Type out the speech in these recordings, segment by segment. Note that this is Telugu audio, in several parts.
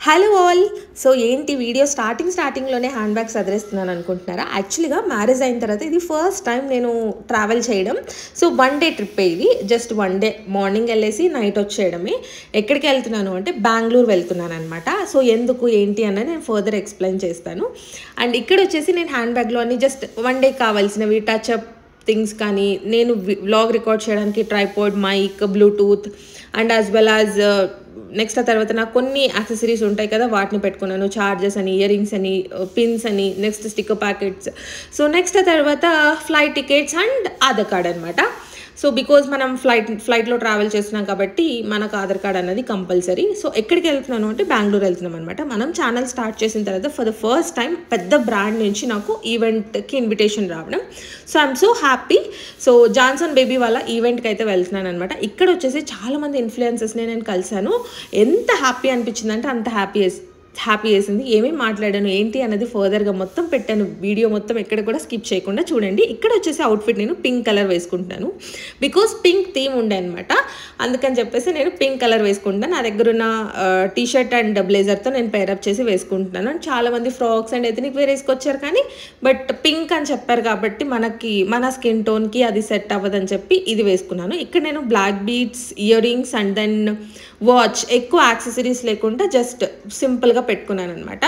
Hello all. సో ఏంటి వీడియో స్టార్టింగ్లోనే హ్యాండ్ బ్యాగ్స్ అదిరేస్తున్నాను అనుకుంటున్నారా? యాక్చువల్గా మ్యారేజ్ అయిన తర్వాత ఇది ఫస్ట్ టైం నేను ట్రావెల్ చేయడం. సో 1 డే ట్రిప్ ఇది, జస్ట్ 1 డే, మార్నింగ్ వెళ్ళేసి నైట్ వచ్చేయడమే. ఎక్కడికి వెళ్తున్నాను అంటే బెంగళూరు వెళ్తున్నాను అనమాట. సో ఎందుకు ఏంటి అన్నది నేను ఫర్దర్ ఎక్స్ప్లెయిన్ చేస్తాను. అండ్ ఇక్కడ వచ్చేసి నేను హ్యాండ్ బ్యాగ్లో అన్ని జస్ట్ 1 డే కావాల్సినవి టచ్అప్ థింగ్స్ కానీ, నేను వ్లాగ్ రికార్డ్ చేయడానికి tripod, mic, Bluetooth and as well as next ఆ తర్వాత నాకు కొన్ని యాక్సెసరీస్ ఉంటాయి కదా, వాటిని పెట్టుకున్నాను. చార్జెస్ అని, ఇయర్ రింగ్స్ అని, పిన్స్ అని, next sticker packets. So next ఆ తర్వాత flight tickets and Aadhaar card అనమాట. సో బికాజ్ మనం ఫ్లైట్లో ట్రావెల్ చేస్తున్నాం కాబట్టి మనకు ఆధార్ కార్డ్ అనేది కంపల్సరీ. సో ఎక్కడికి వెళ్తున్నాను అంటే బెంగళూరు వెళ్తున్నాం అనమాట. మనం ఛానల్ స్టార్ట్ చేసిన తర్వాత ఫర్ ద ఫస్ట్ టైం పెద్ద బ్రాండ్ నుంచి నాకు ఈవెంట్కి ఇన్విటేషన్ రావడం. So I'm so happy. So Johnson baby వాళ్ళ ఈవెంట్కి అయితే వెళ్తున్నాను అనమాట. ఇక్కడ వచ్చేసి చాలామంది ఇన్ఫ్లుయెన్సర్స్ని నేను కలిశాను. ఎంత హ్యాపీ అనిపించింది అంటే అంత హ్యాపీ చేసింది. ఏమేమి మాట్లాడాను ఏంటి అన్నది ఫర్దర్గా మొత్తం పెట్టాను. వీడియో మొత్తం ఎక్కడ కూడా స్కిప్ చేయకుండా చూడండి. ఇక్కడ వచ్చేసి అవుట్ఫిట్ నేను పింక్ కలర్ వేసుకుంటాను బికాస్ పింక్ థీమ్ ఉండే అనమాట. అందుకని చెప్పేసి నేను పింక్ కలర్ వేసుకుంటాను. నా దగ్గర ఉన్న టీషర్ట్ అండ్ బ్లేజర్తో నేను పేరప్ చేసి వేసుకుంటున్నాను. చాలామంది ఫ్రాక్స్ అండ్ ఎథనిక్ వేర్ వేసుకొచ్చారు కానీ బట్ పింక్ అని చెప్పారు కాబట్టి మన స్కిన్ టోన్కి అది సెట్ అవ్వదని చెప్పి ఇది వేసుకున్నాను. ఇక్కడ నేను black beads, earrings and then watch, ఎక్కువ యాక్సెసరీస్ లేకుండా జస్ట్ సింపుల్గా పెట్టుకున్నాను అనమాట.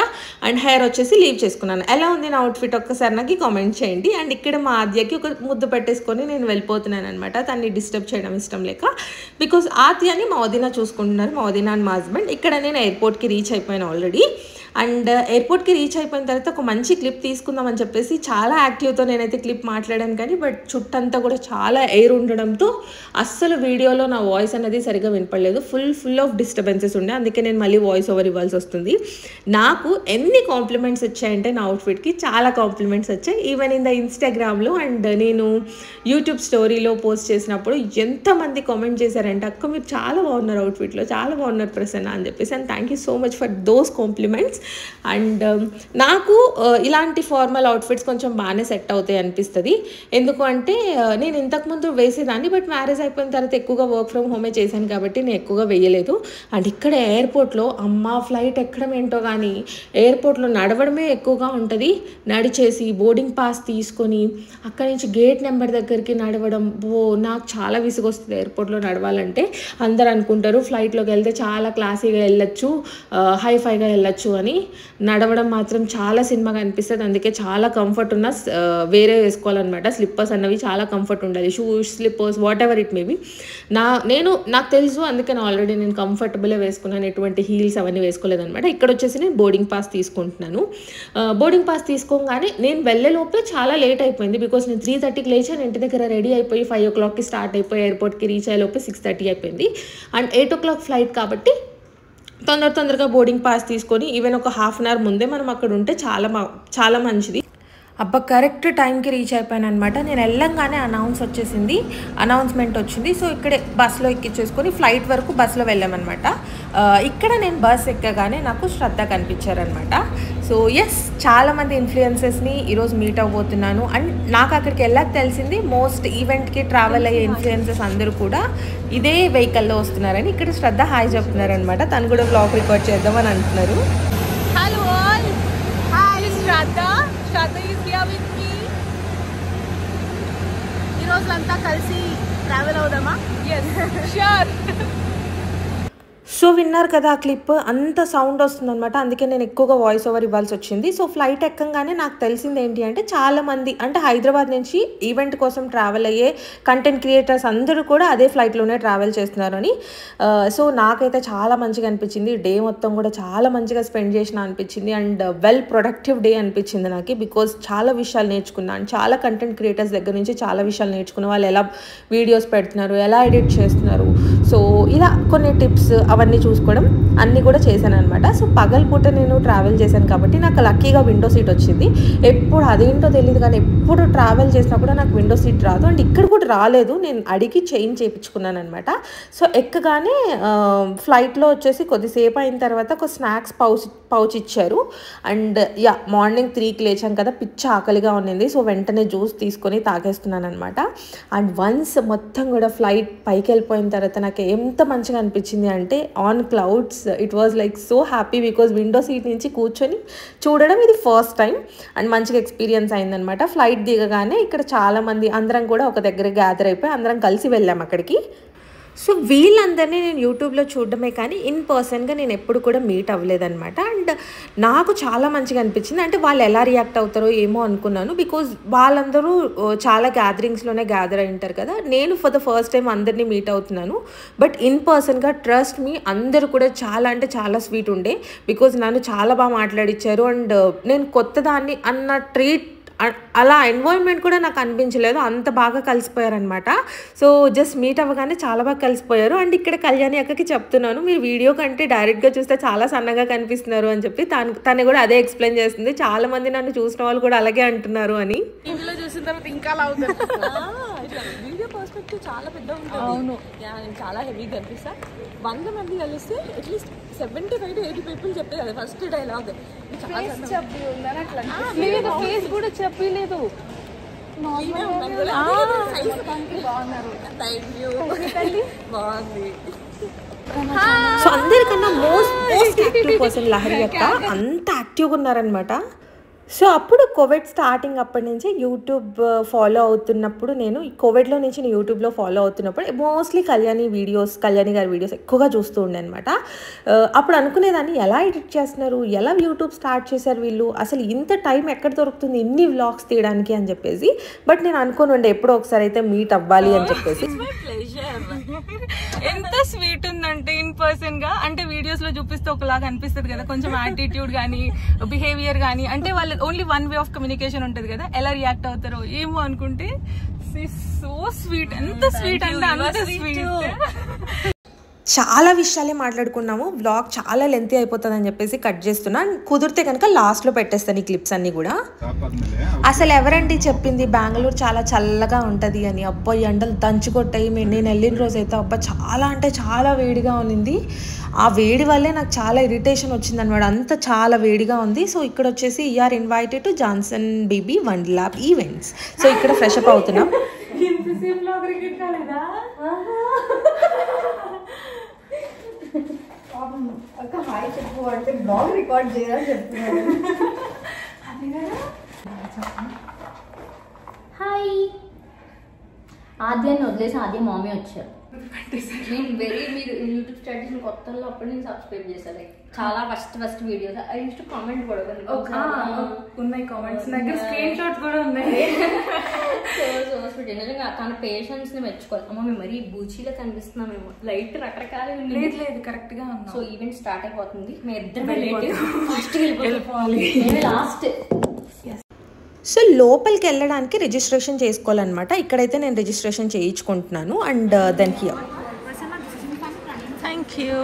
అండ్ హెయిర్ వచ్చేసి లీవ్ చేసుకున్నాను. ఎలా ఉంది నా అవుట్ఫిట్ ఒక్కసారి నాకు కామెంట్ చేయండి. అండ్ ఇక్కడ మా ఆద్యకి ఒక ముద్దు పెట్టేసుకొని నేను వెళ్ళిపోతున్నాను అనమాట. తన్ని డిస్టర్బ్ చేయడం ఇష్టం లేక, బికాజ్ ఆద్యాని మా వదిన చూసుకుంటున్నారు, మా వదిన అండ్ మా హస్బెండ్. ఇక్కడ నేను ఎయిర్పోర్ట్కి రీచ్ అయిపోయాను ఆల్రెడీ. అండ్ ఎయిర్పోర్ట్కి రీచ్ అయిపోయిన తర్వాత ఒక మంచి క్లిప్ తీసుకుందామని చెప్పేసి చాలా యాక్టివ్తో నేనైతే క్లిప్ మాట్లాడాను కానీ బట్ చుట్టంతా కూడా చాలా ఎయిర్ ఉండడంతో అస్సలు వీడియోలో నా వాయిస్ అనేది సరిగ్గా వినపడలేదు. ఫుల్ ఆఫ్ డిస్టర్బెన్సెస్ ఉండే, అందుకే నేను మళ్ళీ వాయిస్ ఓవర్ ఇవ్వాల్సి వస్తుంది. నాకు ఎన్ని కాంప్లిమెంట్స్ వచ్చాయంటే నా అవుట్ఫిట్కి చాలా కాంప్లిమెంట్స్ వచ్చాయి. ఈవెన్ ఇన్ ద ఇన్స్టాగ్రామ్లో అండ్ నేను యూట్యూబ్ స్టోరీలో పోస్ట్ చేసినప్పుడు ఎంతమంది కామెంట్ చేశారంటే అక్క మీరు చాలా బాగున్నారు అవుట్ఫిట్లో, చాలా బాగున్నారు ప్రసన్న అని చెప్పేసి. And thank you so much for those compliments. And నాకు ఇలాంటి ఫార్మల్ అవుట్ఫిట్స్ కొంచెం బాగానే సెట్ అవుతాయి అనిపిస్తుంది. ఎందుకు అంటే నేను ఇంతకుముందు వేసేదాన్ని బట్ మ్యారేజ్ అయిపోయిన తర్వాత ఎక్కువగా వర్క్ ఫ్రమ్ హోమే చేశాను కాబట్టి నేను ఎక్కువగా వేయలేదు. అండ్ ఇక్కడ ఎయిర్పోర్ట్లో ఫ్లైట్ ఎక్కడం ఏంటో కానీ ఎయిర్పోర్ట్లో నడవడమే ఎక్కువగా ఉంటుంది. నడిచేసి బోర్డింగ్ పాస్ తీసుకొని అక్కడి నుంచి గేట్ నెంబర్ దగ్గరికి నడవడం, నాకు చాలా విసుగొస్తుంది ఎయిర్పోర్ట్లో నడవాలంటే. అందరు అనుకుంటారు ఫ్లైట్లోకి వెళ్తే చాలా క్లాసీగా వెళ్ళొచ్చు, హైఫైగా వెళ్ళొచ్చు అని. నడవడం మాత్రం చాలా సినిమాగా అనిపిస్తుంది. అందుకే చాలా కంఫర్ట్ ఉన్న వేరే వేసుకోవాలన్నమాట. స్లిప్పర్స్ అన్నవి చాలా కంఫర్ట్ ఉండాలి, shoes, slippers, what ever it maybe. నాకు తెలుసు, అందుకే ఆల్రెడీ నేను కంఫర్టబుల్గా వేసుకున్నాను, ఎటువంటి హీల్స్ అవన్నీ వేసుకోలేదన్నమాట. ఇక్కడ వచ్చేసి నేను బోర్డింగ్ పాస్ తీసుకుంటున్నాను. బోర్డింగ్ పాస్ తీసుకోగానే నేను వెళ్ళేలోపే చాలా లేట్ అయిపోయింది బికాస్ నేను 3:30కి లేచాను. ఇంటి దగ్గర రెడీ అయిపోయి 5 o'clockకి స్టార్ట్ అయిపోయి ఎయిర్పోర్ట్కి రీచ్ అయ్యేలోపే 6:30 అయిపోయింది. అండ్ 8 o'clock ఫ్లైట్ కాబట్టి తొందరగా బోర్డింగ్ పాస్ తీసుకొని ఈవెన్ ఒక హాఫ్ అన్ అవర్ ముందే మనం అక్కడ ఉంటే చాలా మంచిది. అబ్బా కరెక్ట్ టైంకి రీచ్ అయిపోయాను అనమాట. నేను వెళ్ళంగానే అనౌన్స్మెంట్ వచ్చింది. సో ఇక్కడే బస్సులో ఎక్కించేసుకొని ఫ్లైట్ వరకు బస్సులో వెళ్ళామన్నమాట. ఇక్కడ నేను బస్ ఎక్కగానే నాకు శ్రద్ధ కనిపించారనమాట. సో చాలామంది ఇన్ఫ్లుయెన్సర్స్ని ఈరోజు మీట్ అవ్వబోతున్నాను. అండ్ నాకు అక్కడికి వెళ్ళాక తెలిసింది మోస్ట్ ఈవెంట్కి ట్రావెల్ అయ్యే ఇన్ఫ్లుయెన్సర్స్ అందరూ కూడా ఇదే వెహికల్లో వస్తున్నారని. ఇక్కడ శ్రద్ధ హాయ్ చెప్తున్నారనమాట. తను కూడా బ్లాగ్ రికార్డ్ చేద్దామని అంటున్నారు. Hello all, hi Shraddha is here with me. ఈరోజు అంతా కలిసి ట్రావెల్ అవుదామా? ష్యూర్. సో విన్నారు కదా ఆ క్లిప్, అంత సౌండ్ వస్తుందన్నమాట. అందుకే నేను ఎక్కువగా వాయిస్ ఓవర్ ఇవ్వాల్సి వచ్చింది. సో ఫ్లైట్ ఎక్కగానే నాకు తెలిసింది ఏంటి అంటే చాలామంది అంటే హైదరాబాద్ నుంచి ఈవెంట్ కోసం ట్రావెల్ అయ్యే కంటెంట్ క్రియేటర్స్ అందరూ కూడా అదే ఫ్లైట్లోనే ట్రావెల్ చేస్తున్నారు అని. సో నాకైతే చాలా మంచిగా అనిపించింది. డే మొత్తం కూడా చాలా మంచిగా స్పెండ్ చేసిన అనిపించింది. అండ్ వెల్ ప్రొడక్టివ్ డే అనిపించింది నాకు బికాజ్ చాలా విషయాలు నేర్చుకున్నాను. చాలా కంటెంట్ క్రియేటర్స్ దగ్గర నుంచి చాలా విషయాలు నేర్చుకున్న వాళ్ళు ఎలా వీడియోస్ పెడుతున్నారు, ఎలా ఎడిట్ చేస్తున్నారు, సో ఇలా కొన్ని టిప్స్ అవన్నీ చూసుకోవడం అన్నీ కూడా చేశాను అనమాట. సో పగలపూట నేను ట్రావెల్ చేశాను కాబట్టి నాకు లక్కీగా విండో సీట్ వచ్చింది. ఎప్పుడు అదేంటో తెలియదు కానీ ఎప్పుడు ట్రావెల్ చేసినా కూడా నాకు విండో సీట్ రాదు. అండ్ ఇక్కడ కూడా రాలేదు, నేను అడిగి చేంజ్ చేయించుకున్నాను అనమాట. సో ఎక్కగానే ఫ్లైట్లో వచ్చేసి కొద్దిసేపు అయిన తర్వాత ఒక స్నాక్స్ పౌచ్ ఇచ్చారు. అండ్ మార్నింగ్ 3కి లేచాం కదా, పిచ్చ ఆకలిగా ఉన్నింది. సో వెంటనే జ్యూస్ తీసుకొని తాగేస్తున్నాను అనమాట. అండ్ వన్స్ మొత్తం కూడా ఫ్లైట్ పైకి వెళ్ళిపోయిన తర్వాత నాకు ఎంత మంచిగా అనిపించింది అంటే on clouds. It was like so happy because window seat నుంచి కూర్చొని చూడడం ఇది ఫస్ట్ టైం అండ్ మంచిగా ఎక్స్పీరియన్స్ అయిందనమాట. ఫ్లైట్ దిగగానే ఇక్కడ చాలామంది అందరం కూడా ఒక దగ్గర గ్యాదర్ అయిపోయి అందరం కలిసి వెళ్ళాం అక్కడికి. సో వీళ్ళందరినీ నేను యూట్యూబ్లో చూడడమే కానీ ఇన్ పర్సన్గా నేను ఎప్పుడు కూడా మీట్ అవ్వలేదన్నమాట. అండ్ నాకు చాలా మంచిగా అనిపించింది. అంటే వాళ్ళు ఎలా రియాక్ట్ అవుతారో ఏమో అనుకున్నాను బికాజ్ వాళ్ళందరూ చాలా గ్యాదరింగ్స్లోనే గ్యాదర్ అయి ఉంటారు కదా. నేను ఫర్ ద ఫస్ట్ టైం అందరినీ మీట్ అవుతున్నాను. బట్ ఇన్ పర్సన్గా ట్రస్ట్ మీ అందరూ కూడా చాలా అంటే చాలా స్వీట్ ఉండే బికాజ్ నన్ను చాలా బాగా మాట్లాడిచ్చారు. అండ్ నేను కొత్తదాన్ని అన్న ట్రీట్ అలా ఎన్వాల్వ్మెంట్ కూడా నాకు అనిపించలేదు, అంత బాగా కలిసిపోయారనమాట. సో జస్ట్ మీట్ అవ్వగానే చాలా బాగా కలిసిపోయారు. అండ్ ఇక్కడ కళ్యాణి అక్కకి చెప్తున్నాను, మీరు వీడియో కంటే డైరెక్ట్గా చూస్తే చాలా సన్నగా కనిపిస్తున్నారు అని చెప్పి తను కూడా అదే ఎక్స్ప్లెయిన్ చేస్తుంది. చాలా మంది నన్ను చూసిన వాళ్ళు కూడా అలాగే అంటున్నారు అని. ఇంట్లో చూసిన తర్వాత ఇంకా అలా అవుతుంది. వీడియో పర్స్పెక్టివ్ చాలా పెద్ద ఉంటుంది. అవును, నేను చాలా హెవీగా కనిపిస్తా. 100 మంది కలిస్తే అట్లీస్ట్ 75 to 80 పీపుల్ చెప్పే కదా ఫస్ట్ డైలాగ్. ఫేస్ కూడా చెప్పలేదు. సో అందరికన్నా మోస్ట్ యాక్టివ్ పర్సన్ లహరి అక్క, అంత యాక్టివ్గా ఉన్నారనమాట. సో అప్పుడు కోవిడ్ స్టార్టింగ్ అప్పటి నుంచి యూట్యూబ్ ఫాలో అవుతున్నప్పుడు నేను కోవిడ్లో నుంచి నేను యూట్యూబ్లో ఫాలో అవుతున్నప్పుడు మోస్ట్లీ కళ్యాణి గారి వీడియోస్ ఎక్కువగా చూస్తూ ఉండే అనమాట. అప్పుడు అనుకునేదాన్ని ఎలా ఎడిట్ చేస్తున్నారు, ఎలా యూట్యూబ్ స్టార్ట్ చేశారు వీళ్ళు, అసలు ఇంత టైం ఎక్కడ దొరుకుతుంది ఇన్ని వ్లాగ్స్ తీయడానికి అని చెప్పేసి. బట్ నేను అనుకుని ఉండే ఎప్పుడో ఒకసారి అయితే మీట్ అవ్వాలి అని చెప్పేసి. ఎంత స్వీట్ ఉందంటే ఇన్ పర్సన్ గా, అంటే వీడియోస్ లో చూపిస్తే ఒకలాగా అనిపిస్తుంది కదా, కొంచెం యాటిట్యూడ్ గానీ బిహేవియర్ గానీ, అంటే వాళ్ళ only one way of communication ఉంటది కదా, ఎలా రియాక్ట్ అవుతారో ఏమో అనుకుంటే సో స్వీట్, ఎంత స్వీట్ అంటే అంత స్వీట్. చాలా విషయాలే మాట్లాడుకున్నాము. వ్లాగ్ చాలా లెంతీ అయిపోతుంది అని చెప్పేసి కట్ చేస్తున్నా. కుదిరితే కనుక లాస్ట్లో పెట్టేస్తాను ఈ క్లిప్స్ అన్నీ కూడా. అసలు ఎవరండి చెప్పింది బెంగళూరు చాలా చల్లగా ఉంటుంది అని? అబ్బా ఎండలు దంచుకొట్టాయి. నేను వెళ్ళిన రోజు అయితే అబ్బా చాలా అంటే చాలా వేడిగా ఉన్నింది. ఆ వేడి వల్లే నాకు చాలా ఇరిటేషన్ వచ్చింది అనమాట, అంత చాలా వేడిగా ఉంది. సో ఇక్కడ వచ్చేసి you're invited to Johnson baby Wonderlab events. So ఇక్కడ ఫ్రెష్ అప్ అవుతున్నాం. అక్క హాయ్ చెప్పు అంటే బ్లాగ్ రికార్డ్ చేయాలని చెప్తున్నాను. హాయ్, ఆద్యాన్ని వదిలేసి ఆద్య మామీ వచ్చారు. నేను మీరు యూట్యూబ్ స్టార్ట్ చేసిన కొత్తలో అప్పుడు నేను సబ్స్క్రైబ్ చేశాను. చాలా first videos I use to comment కూడా ఉన్నాయి, కామెంట్స్ దగ్గర స్క్రీన్ షాట్స్ కూడా ఉన్నాయి. So sweet. నిజంగా తన పేషెన్స్ ని మెచ్చుకోవాలి. అమ్మ మేము మరీ బూచీలో కనిపిస్తున్నామేమో, లైట్ రకరకాల లేదు కరెక్ట్ గా ఉన్నాం. సో ఈవెంట్ స్టార్ట్ అయిపోతుంది, మేము ఇద్దరు ఫస్ట్ వెళ్ళిపోవాలి, లాస్ట్. సో లోపలికి వెళ్ళడానికి రిజిస్ట్రేషన్ చేసుకోవాలన్నమాట. ఇక్కడైతే నేను రిజిస్ట్రేషన్ చేయించుకుంటున్నాను. And then here thank you.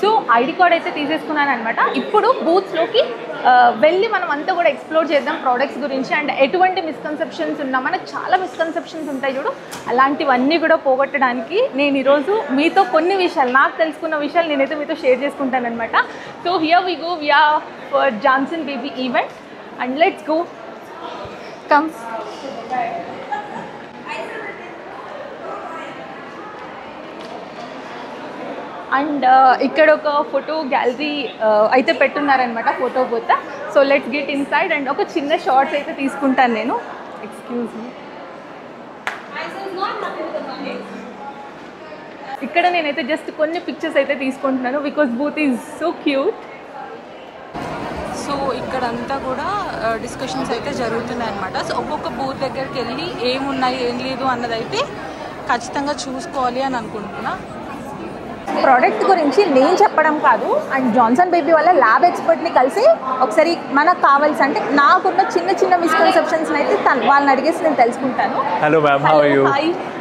So ID card అయితే తీసేసుకున్నాను అనమాట. ఇప్పుడు బూత్స్లోకి వెళ్ళి మనం అంతా కూడా ఎక్స్ప్లోర్ చేద్దాం ప్రోడక్ట్స్ గురించి. అండ్ ఎటువంటి మిస్కన్సెప్షన్స్ ఉన్నా, మనకు చాలా మిస్కన్సెప్షన్స్ ఉంటాయి చూడు, అలాంటివన్నీ కూడా పోగొట్టడానికి నేను ఈరోజు మీతో కొన్ని విషయాలు, నాకు తెలుసుకున్న విషయాలు నేనైతే మీతో షేర్ చేసుకుంటాను అనమాట. So here we go, we are for Johnson baby event and let's go, come. And ఇక్కడ ఒక ఫోటో గ్యాలరీ అయితే పెట్టున్నారనమాట, photo booth. So let's get inside and ఒక చిన్న షార్ట్స్ అయితే తీసుకుంటాను నేను. Excuse me. ఇక్కడ నేనైతే జస్ట్ కొన్ని పిక్చర్స్ అయితే తీసుకుంటున్నాను because booth is so cute. So ఇక్కడంతా కూడా డిస్కషన్స్ అయితే జరుగుతున్నాయి అనమాట. సో ఒక్కొక్క బూత్ దగ్గరికి వెళ్ళి ఏమున్నాయి ఏం లేదు అన్నదైతే ఖచ్చితంగా చూసుకోవాలి అని అనుకుంటున్నా. ప్రోడక్ట్ గురించి నేను చెప్పడం కాదు, అండ్ జాన్సన్ బేబీ వాళ్ళ ల్యాబ్ ఎక్స్పర్ట్ని కలిసి ఒకసారి మనకు కావాల్సి, అంటే నాకున్న చిన్న మిస్కన్సెప్షన్స్ అయితే వాళ్ళని అడిగేసి నేను తెలుసుకుంటాను. Hello ma'am, how are you?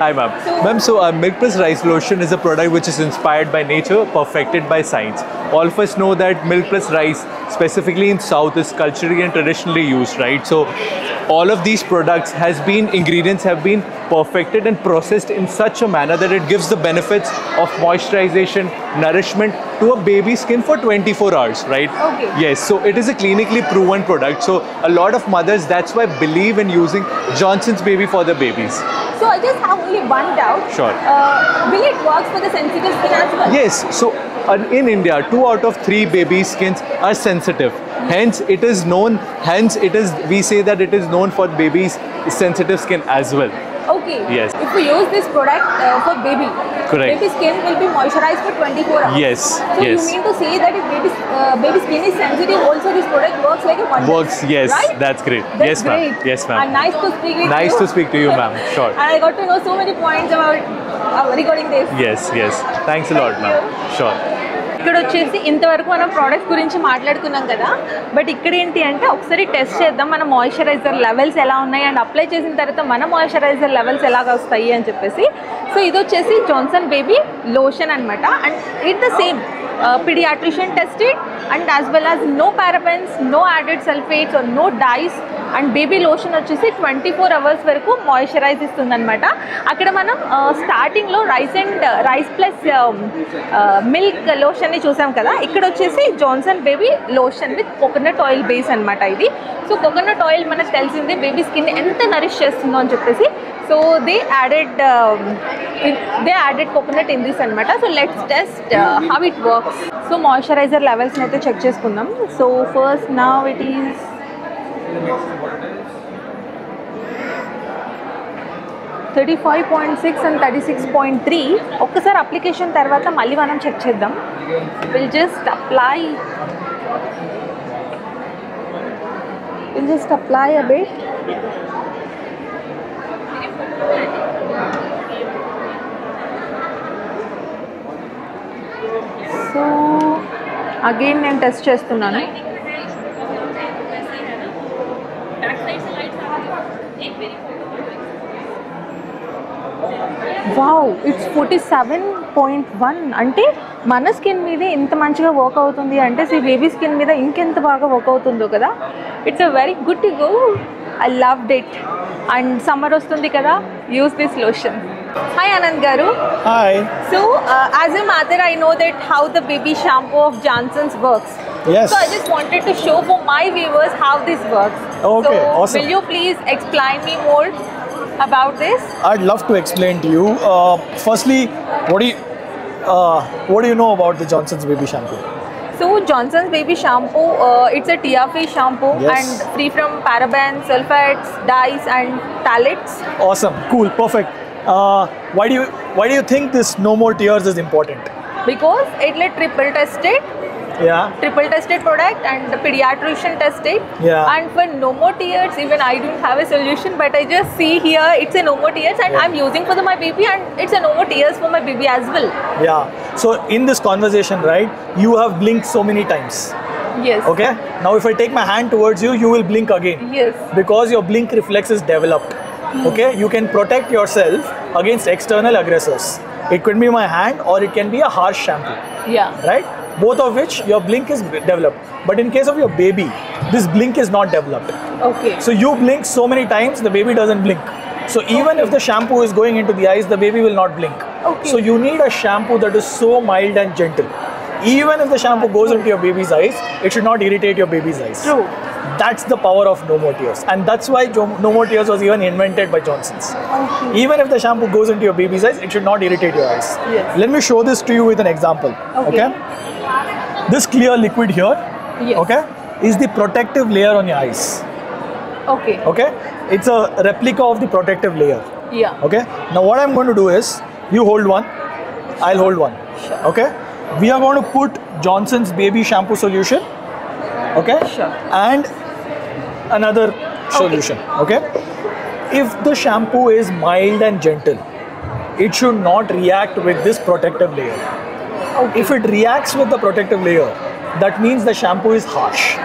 Hi ma'am. Ma'am, so Milk Plus Rice Lotion is a product which is inspired by nature, perfected by science. All of us know that Milk Plus Rice, specifically in South, is culturally and traditionally used, right? So all of these products ingredients have been perfected and processed in such a manner that it gives the benefits of moisturization, nourishment to a baby's skin for 24 hours, right? Okay. Yes, so it is a clinically proven product. So a lot of mothers, that's why, believe in using Johnson's Baby for their babies. So I just have only one doubt. Sure. Will it work for the sensitive skin as well? Yes, so in India, 2 out of 3 baby skins are sensitive. Hence, we say that it is known for babies' sensitive skin as well. Okay. Yes. If we use this product for baby, Correct. baby skin will be moisturized for 24 hours. Yes, So yes. you mean to say that if baby skin is sensitive, also this product works like a wonder? Works, yes, right? that's great. That's Yes, ma'am. great. Yes, ma'am. And nice to speak with you. Nice to speak to you, ma'am. Sure. And I got to know so many points about regarding this. Yes, yes. Thanks a lot, Thank ma'am. you. Sure. ఇక్కడ వచ్చేసి ఇంతవరకు మనం ప్రోడక్ట్స్ గురించి మాట్లాడుకున్నాం కదా, బట్ ఇక్కడ ఏంటి అంటే ఒకసారి టెస్ట్ చేద్దాం మన మాయిశ్చరైజర్ లెవెల్స్ ఎలా ఉన్నాయి అండ్ అప్లై చేసిన తర్వాత మన మాయిశ్చరైజర్ లెవెల్స్ ఎలాగ వస్తాయి అని చెప్పేసి. సో ఇది వచ్చేసి జాన్సన్ బేబీ లోషన్ అనమాట. And it the same pediatrician tested and as well as no parabens, no added sulfates or no dyes. And baby lotion వచ్చేసి 24 hours వరకు మాయిశ్చరైజ్ ఇస్తుంది అనమాట. అక్కడ మనం స్టార్టింగ్లో రైస్ ప్లస్ మిల్క్ లోషన్ని చూసాం కదా, ఇక్కడ వచ్చేసి Johnson baby lotion with coconut oil base అనమాట ఇది. సో కోకోనట్ ఆయిల్ మనకు తెలిసిందే బేబీ స్కిన్ ఎంత నరిష్ చేస్తుందో అని చెప్పేసి. So they added coconut in this అనమాట. So let's test how it works. So moisturiser లెవెల్స్ని అయితే చెక్ చేసుకుందాం. So first now it is 35.6 and 36.3. ఒక్కసారి అప్లికేషన్ తర్వాత మళ్ళీ మనం చెక్ చేద్దాం. Will just apply a bit. So again నేను టెస్ట్ చేస్తున్నాను. Wow, it's 47.1. అంటే మన స్కిన్ మీదే ఇంత మంచిగా వర్క్ అవుతుంది అంటే బేబీ స్కిన్ మీద ఇంకెంత బాగా వర్క్ అవుతుందో కదా. It's a very good to go. I loved it. And summer వస్తుంది కదా, use this lotion. Hi Anand గారు. Hi. So as a mother, I know that how the baby shampoo of Johnson's works. Yes. So I just wanted to show for my viewers how this works. Okay, so awesome. Will you please explain me more about this? I'd love to explain to you. Firstly, what do you know about the Johnson's Baby Shampoo? So Johnson's Baby Shampoo, it's a tear-free shampoo. Yes. And free from parabens, sulfates, dyes and phthalates. Awesome, cool, perfect. Why do you think this No More Tears is important? Because it's a triple tested product and the pediatrician tested. Yeah. And for No More Tears, even I don't have a solution, but I just see here it's a No More Tears and I'm using for my baby and it's a No More Tears for my baby as well. Yeah. So in this conversation, right, you have blinked so many times. Yes. Okay. Now if I take my hand towards you, you will blink again. Yes. Because your blink reflex is developed. Okay. You can protect yourself against external aggressors. It could be my hand or it can be a harsh shampoo. Yeah. Right? Both of which your blink is developed. But in case of your baby, this blink is not developed. Okay. So you blink so many times, the baby doesn't blink. So even if the shampoo is going into the eyes, the baby will not blink. Okay. So you need a shampoo that is so mild and gentle. Even if the shampoo goes into your baby's eyes, it should not irritate your baby's eyes. True. That's the power of No More Tears. And that's why No More Tears was even invented by Johnson's. Okay. Even if the shampoo goes into your baby's eyes, it should not irritate your eyes. Yes. Let me show this to you with an example. Okay. This clear liquid here, Yes. okay, is the protective layer on your eyes. Okay. Okay, it's a replica of the protective layer. Yeah. Okay, now what I'm going to do is, you hold one, I'll hold one. Sure. Okay, we are going to put Johnson's Baby Shampoo solution. Okay. Sure. And another solution. Okay. If the shampoo is mild and gentle, it should not react with this protective layer. Okay. If it reacts with the protective layer, that means the shampoo is harsh.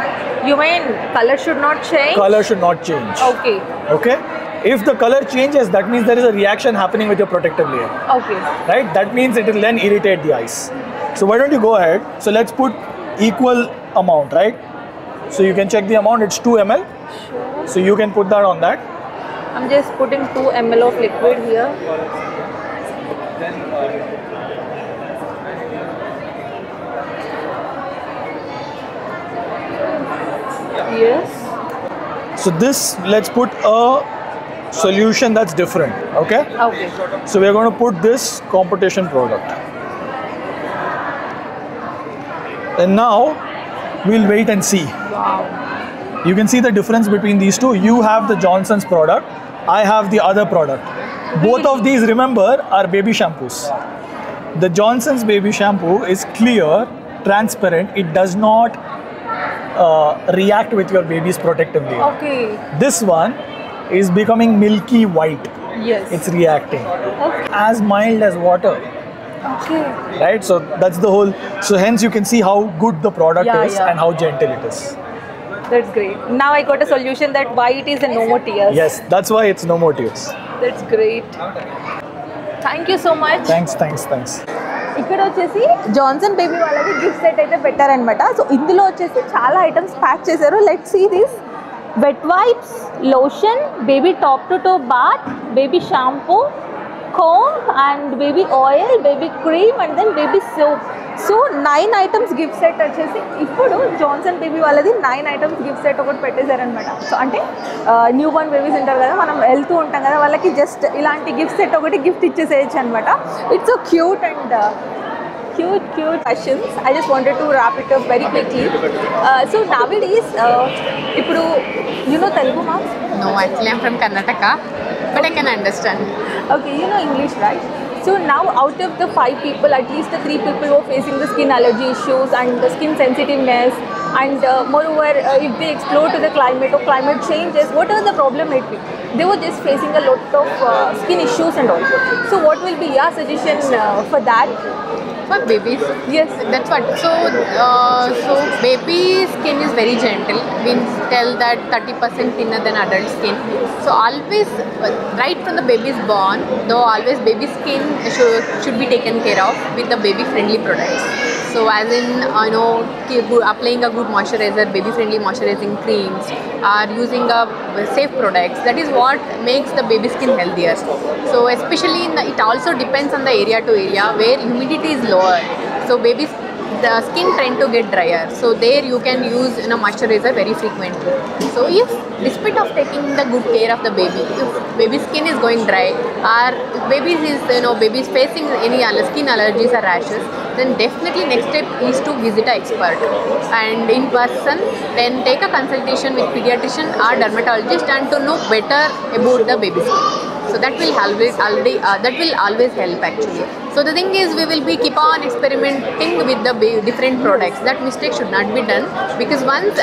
You mean color should not change? Color should not change. Okay. Okay. If the color changes, that means there is a reaction happening with your protective layer. Okay. Right? That means it will then irritate the eyes. So why don't you go ahead? So let's put equal amount, right? So you can check the amount. It's 2 ml. Sure. So you can put that on that. I'm just putting 2 ml of liquid here. Yes. So this, let's put a solution that's different, okay? Okay. So we're going to put this competition product. And now we'll wait and see. Wow. You can see the difference between these two. You have the Johnson's product, I have the other product. Both of these, remember, are baby shampoos. The Johnson's baby shampoo is clear, transparent, it does not react with your baby's protective layer. Okay. This one is becoming milky white. Yes. It's reacting. Okay. As mild as water. Okay. Right? So that's the whole. So hence you can see how good the product Yeah, is yeah. and how gentle it is. That's great. Now I got a solution that why it is and no more tears. Yes, that's why it's no more tears. That's great. Thank you so much. Thanks. ఇక్కడ వచ్చేసి జాన్సన్ బేబీ వాళ్ళకి గిఫ్ట్ సెట్ అయితే పెట్టారనమాట. సో ఇందులో వచ్చేసి చాలా ఐటమ్స్ ప్యాక్ చేశారు. Let's see this. Wet wipes, lotion, baby top to toe bath, baby shampoo, comb and baby oil, baby cream and then baby soap. So 9 items gift set వచ్చేసి ఇప్పుడు జాన్సన్ బేబీ వాళ్ళది 9 ఐటమ్స్ గిఫ్ట్ సెట్ ఒకటి పెట్టేశారనమాట. సో అంటే న్యూ బోర్న్ బేబీస్ ఉంటారు కదా, మనం వెళ్తూ ఉంటాం కదా, వాళ్ళకి జస్ట్ ఇలాంటి గిఫ్ట్ సెట్ ఒకటి గిఫ్ట్ ఇచ్చేసేయచ్చు అనమాట. It's so cute and cute questions. I just wanted to wrap it up very quickly. So nowadays, ఇప్పుడు you know Telugu, ma'am? No, actually I'm from Karnataka, but I can understand. Okay, you know English, right? So now out of the 5 people, at least the 3 people were facing the skin allergy issues and the skin sensitiveness, and moreover, if they explore to the climate or climate changes, what are the problem might be? They were just facing a lot of skin issues and all. So what will be your suggestion for that? For babies, Yes. that's what. So baby skin is very gentle. We tell that 30% thinner than adult skin. So always, right from the baby's born, though always baby skin should be taken care of with the baby friendly products. So as in, applying a good moisturizer, baby friendly moisturizing creams, or using a safe products. That is what makes the baby skin healthier. So especially it also depends on the area to area where humidity is lower. So babies, the skin tend to get drier. So there you can use moisturizer very frequently. So if despite of taking the good care of the baby, if baby skin is going dry, or if babies is babies facing any skin allergies or rashes, then definitely next step is to visit an expert and in person, then take a consultation with pediatrician or dermatologist and to know better about the baby skin. So that will always help actually. So the thing is, we will be keep on experimenting with the different products. That mistake should not be done, because once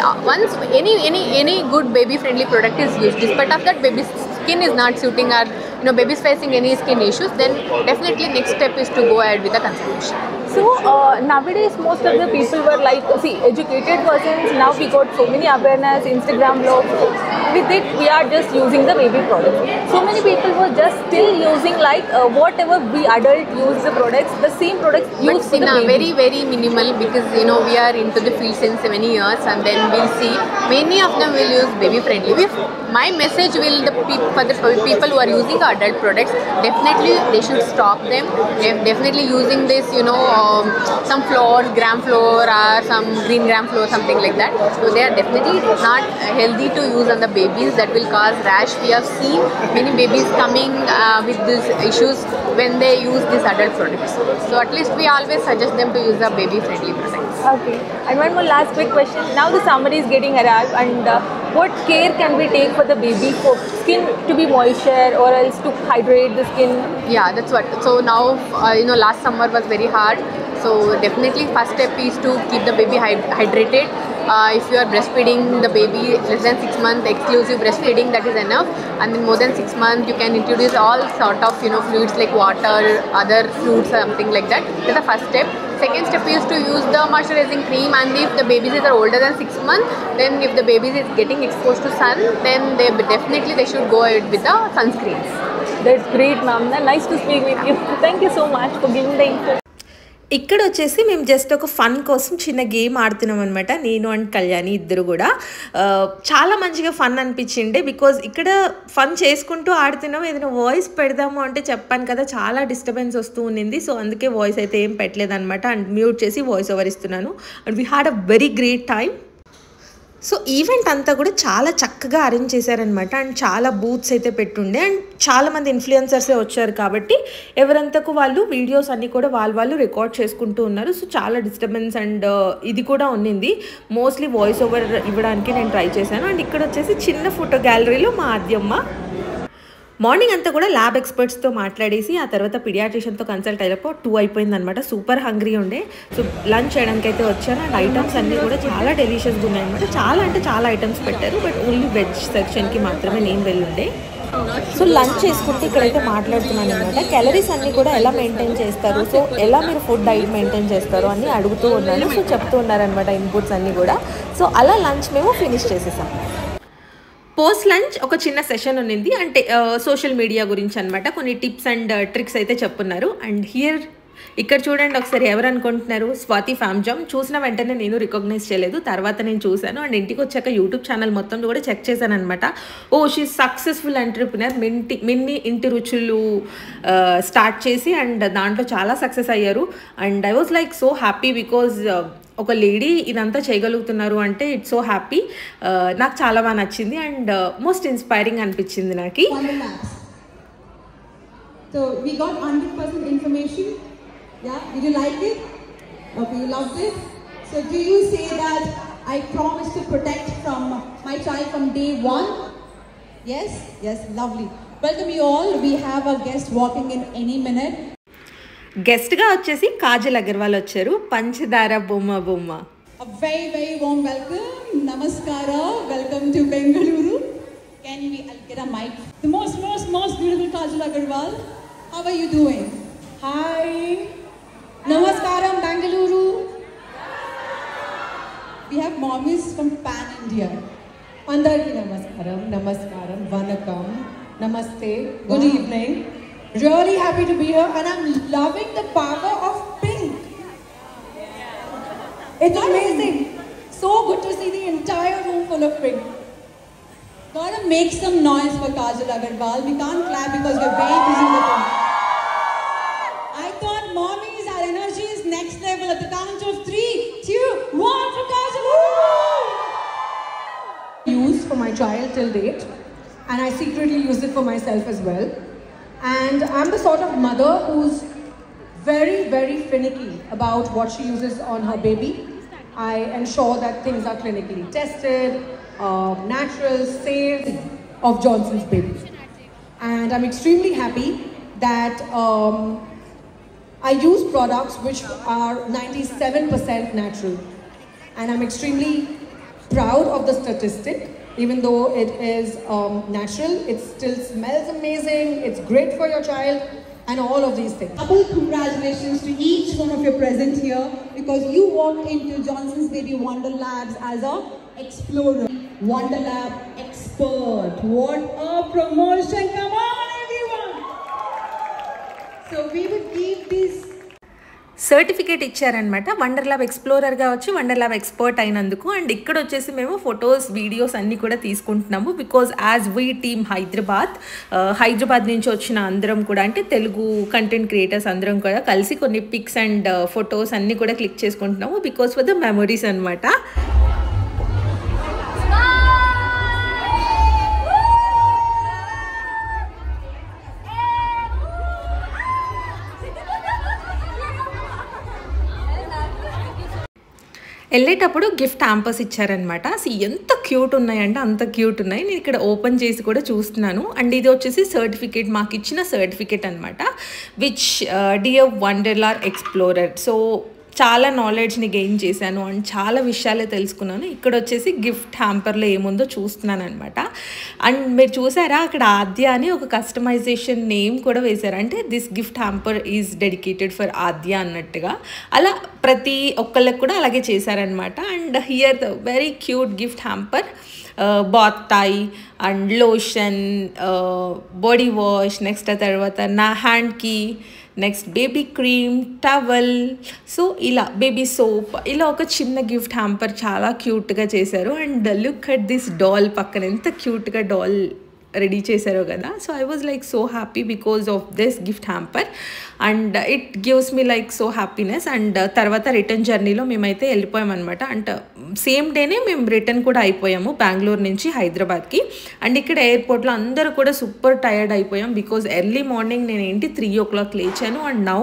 any good baby friendly product is used, despite of that baby's skin is not suiting or babies facing any skin issues, then definitely next step is to go ahead with the consultation. So nowadays most of the people were like, see, educated persons, now we got so many awareness, Instagram blog, with it we are just using the baby products. So many people were just still using like whatever we adult use the products, the same products used for the baby. Very very minimal, because we are into the field since many years, and then we'll see many of them will use baby friendly. If my message will for the people who are using adult products, definitely they should stop them. They're definitely using this some flour, gram flour or some green gram flour, something like that. So they are definitely not healthy to use on the babies. That will cause rash. We have seen many babies coming with these issues when they use these adult products. So at least we always suggest them to use the baby friendly products. Okay. And one more last quick question. Now the summer is getting arrived, and what care can we take for the baby, for skin to be moisture or else to hydrate the skin? Yeah, that's what. So now last summer was very hard. So definitely first step is to keep the baby hydrated. If you are breastfeeding the baby less than 6 months, exclusive breastfeeding, that is enough. And then more than 6 months, you can introduce all sort of fluids like water, other fruits, something like that. That's the first step. Second step is to use the moisturizing cream, and if the babies are older than 6 months, then if the baby is getting exposed to sun, then they should go ahead with the sunscreens. That's great, ma'am. Nice to speak with you. Thank you so much for giving the info. ఇక్కడ వచ్చేసి మేము జస్ట్ ఒక ఫన్ కోసం చిన్న గేమ్ ఆడుతున్నాం అనమాట, నేను అండ్ కళ్యాణి ఇద్దరు కూడా. చాలా మంచిగా ఫన్ అనిపించిండే, బికాజ్ ఇక్కడ ఫన్ చేసుకుంటూ ఆడుతున్నాం. ఏదైనా వాయిస్ పెడదాము అంటే చెప్పాను కదా చాలా డిస్టర్బెన్స్ వస్తూ ఉన్నింది, సో అందుకే వాయిస్ అయితే ఏం పెట్టలేదు అనమాట. అండ్ మ్యూట్ చేసి వాయిస్ ఓవర్ ఇస్తున్నాను. And we had a very great time. So event అంతా కూడా చాలా చక్కగా అరేంజ్ చేశారనమాట. అండ్ చాలా బూత్స్ అయితే పెట్టుండే, అండ్ చాలామంది ఇన్ఫ్లుయెన్సర్సే వచ్చారు కాబట్టి ఎవరంతకు వాళ్ళు వీడియోస్ అన్నీ కూడా వాళ్ళు రికార్డ్ చేసుకుంటూ ఉన్నారు. సో చాలా డిస్టర్బెన్స్ అండ్ ఇది కూడా ఉన్నింది. మోస్ట్లీ వాయిస్ ఓవర్ ఇవ్వడానికి నేను ట్రై చేశాను. అండ్ ఇక్కడ వచ్చేసి చిన్న ఫోటో గ్యాలరీలో మా ఆద్యమ్మ మార్నింగ్ అంతా కూడా ల్యాబ్ ఎక్స్పర్ట్స్తో మాట్లాడేసి ఆ తర్వాత పిడియాట్రిషియన్తో కన్సల్ట్ అయ్యేపో 2 అయిపోయింది అనమాట. సూపర్ హంగ్రీ ఉండే. సో లంచ్ చేయడానికి అయితే వచ్చాను. అండ్ ఐటమ్స్ అన్నీ కూడా చాలా డెలిషియస్గా ఉన్నాయన్నమాట. చాలా ఐటమ్స్ పెట్టారు, బట్ ఓన్లీ వెజ్ సెక్షన్కి మాత్రమే నేను వెళ్ళుండే. సో లంచ్ చేసుకుంటే ఇక్కడైతే మాట్లాడుతున్నాను అనమాట. క్యాలరీస్ అన్నీ కూడా ఎలా మెయింటైన్ చేస్తారు, సో ఎలా మీరు ఫుడ్ డైట్ మెయింటైన్ చేస్తారు అని అడుగుతూ ఉన్నాను. సో చెప్తూ ఉన్నారనమాట ఇన్పుట్స్ అన్నీ కూడా. సో అలా లంచ్ మేము ఫినిష్ చేసేసాం. పోస్ట్ లంచ్ ఒక చిన్న సెషన్ ఉన్నింది, అంటే సోషల్ మీడియా గురించి అనమాట. కొన్ని టిప్స్ అండ్ ట్రిక్స్ అయితే చెప్పున్నారు. అండ్ ఇక్కడ చూడండి ఒకసారి, ఎవరు అనుకుంటున్నారు? స్వాతి ఫ్యామ్జామ్. చూసిన వెంటనే నేను రికగ్నైజ్ చేయలేదు, తర్వాత నేను చూశాను. అండ్ ఇంటికి వచ్చాక యూట్యూబ్ ఛానల్ మొత్తం కూడా చెక్ చేశాను అనమాట. She successful entrepreneur. మిన్ని ఇంటి రుచులు స్టార్ట్ చేసి అండ్ దాంట్లో చాలా సక్సెస్ అయ్యారు. And I was like so happy, because ఒక లేడీ ఇదంతా చేయగలుగుతున్నారు అంటే ఇట్స్ సో హ్యాపీ. నాకు చాలా బాగా నచ్చింది అండ్ మోస్ట్ ఇన్స్పైరింగ్ అనిపించింది నాకు. So we got 100% information. Yeah, did you like it? Okay, you loved it. So do you say that I promise to protect from my child from day one? Yes, yes, lovely. Welcome you all. We have a guest walking in any minute. గెస్ట్గా వచ్చేసి కాజల్ అగర్వాల్ వచ్చారు. పంచదార బొమ్మ. A very, very warm welcome. Namaskara. Welcome to Bengaluru. I'll get a mic. The most beautiful Kajal Agarwal. How are you doing? Hi. Namaskaram, Bengaluru. We have mommies from Pan India. Andarki namaskaram, vanakkam, namaste, good evening. Really happy to be here, and I'm loving the power of pink. It's amazing. So good to see the entire room full of pink. Gotta make some noise for Kajal Agarwal. We can't clap because we're very busy with them. I thought mommies, our energy is next level. At the count of 3, 2, 1 for Kajal Agarwal. Used for my child till date, and I secretly used it for myself as well. And I'm the sort of mother who's very, very finicky about what she uses on her baby. I ensure that things are clinically tested, natural, safe of Johnson's Baby. And I'm extremely happy that I use products which are 97% natural. And I'm extremely proud of the statistic. Even though it is natural, it still smells amazing, it's great for your child, and all of these things. Double congratulations to each one of you present here, because you walked into Johnson's Baby Wonder Labs as a explorer. Wonder Lab expert. What a promotion! Come on, everyone! So we would give this certificate ఇచ్చారనమాట. వండర్ ల్యాబ్ ఎక్స్ప్లోరర్గా వచ్చి వండర్ ల్యాబ్ ఎక్స్పర్ట్ అయినందుకు. అండ్ ఇక్కడ వచ్చేసి మేము ఫొటోస్ వీడియోస్ అన్నీ కూడా తీసుకుంటున్నాము, because as we team Hyderabad నుంచి వచ్చిన అందరం కూడా, అంటే తెలుగు కంటెంట్ క్రియేటర్స్ అందరం కూడా కలిసి కొన్ని పిక్స్ అండ్ ఫొటోస్ అన్నీ కూడా క్లిక్ చేసుకుంటున్నాము, బికాజ్ ఫర్ ద మెమరీస్ అనమాట. వెళ్ళేటప్పుడు గిఫ్ట్ హ్యాంపర్స్ ఇచ్చారనమాట. అసలు ఎంత క్యూట్ ఉన్నాయంటే అంత క్యూట్ ఉన్నాయి. నేను ఇక్కడ ఓపెన్ చేసి కూడా చూస్తున్నాను. అండ్ ఇది వచ్చేసి సర్టిఫికేట్, మాకు ఇచ్చిన సర్టిఫికేట్ అనమాట, విచ్ డియర్ వండర్లార్ ఎక్స్ప్లోరర్. సో చాలా నాలెడ్జ్ని గెయిన్ చేశాను అండ్ చాలా విషయాలే తెలుసుకున్నాను. ఇక్కడ వచ్చేసి గిఫ్ట్ హ్యాంపర్లో ఏముందో చూస్తున్నాను అనమాట. అండ్ మీరు చూసారా అక్కడ ఆద్య అని ఒక కస్టమైజేషన్ నేమ్ కూడా వేశారు, అంటే this gift hamper is dedicated for Aadya అన్నట్టుగా. అలా ప్రతి ఒక్కళ్ళకి కూడా అలాగే చేశారనమాట. And here the very cute gift hamper, bath tie and lotion, body wash, next ఆ తర్వాత నా హ్యాండ్కి next baby cream, towel, so ఇలా బేబీ సోప్, ఇలా ఒక చిన్న గిఫ్ట్ హ్యాంపర్ చాలా క్యూట్గా చేశారు. And look at this doll, పక్కన ఎంత క్యూట్గా డాల్ రెడీ చేశారో కదా. So I was like so happy because of this gift hamper and it gives me like so happiness. And తర్వాత రిటర్న్ జర్నీలో మేమైతే వెళ్ళిపోయామన్నమాట. అండ్ సేమ్ డేనే మేము రిటర్న్ కూడా అయిపోయాము బెంగళూరు నుంచి హైదరాబాద్కి. అండ్ ఇక్కడ ఎయిర్పోర్ట్లో అందరూ కూడా సూపర్ టయర్డ్ అయిపోయాం బికాజ్ ఎర్లీ మార్నింగ్ నేను 3 o'clock లేచాను. అండ్ నౌ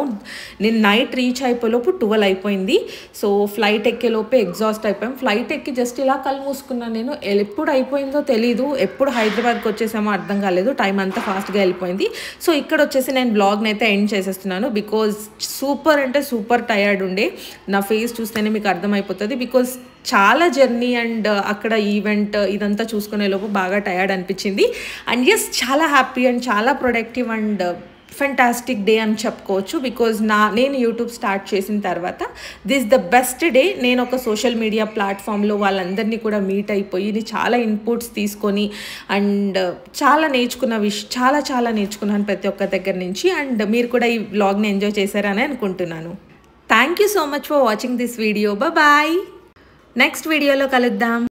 నేను నైట్ రీచ్ అయిపోయేలోపు 12 అయిపోయింది. సో ఫ్లైట్ ఎక్కేలోపే ఎగ్జాస్ట్ అయిపోయాం. ఫ్లైట్ ఎక్కి జస్ట్ ఇలా కళ్ళు మూసుకున్నాను నేను. ఎప్పుడు అయిపోయిందో తెలీదు, ఎప్పుడు హైదరాబాద్కి వచ్చేసామో అర్థం కాలేదు. టైం అంతా ఫాస్ట్గా వెళ్ళిపోయింది. సో ఇక్కడ వచ్చేసి నేను బ్లాగ్ని అయితే ఎండ్ చేసేస్తున్నాను బికాజ్ సూపర్ అంటే సూపర్ టయర్డ్ ఉండే. నా ఫేస్ చూస్తేనే మీకు అర్థమైపోతుంది బికాజ్ చాలా జర్నీ అండ్ అక్కడ ఈవెంట్ ఇదంతా చూసుకునే లోపు బాగా టయర్డ్ అనిపించింది. అండ్ ఎస్, చాలా హ్యాపీ అండ్ చాలా ప్రొడక్టివ్ అండ్ ఫెంటాస్టిక్ డే అని చెప్పుకోవచ్చు బికాజ్ నేను యూట్యూబ్ స్టార్ట్ చేసిన తర్వాత దిస్ ద బెస్ట్ డే. నేను ఒక సోషల్ మీడియా ప్లాట్ఫామ్లో వాళ్ళందరినీ కూడా మీట్ అయిపోయి చాలా ఇన్పుట్స్ తీసుకొని అండ్ చాలా చాలా నేర్చుకున్నాను ప్రతి ఒక్క దగ్గర నుంచి. అండ్ మీరు కూడా ఈ వ్లాగ్ని ఎంజాయ్ చేశారని అనుకుంటున్నాను. Thank you so much for watching this video. Bye, next వీడియోలో కలుద్దాం.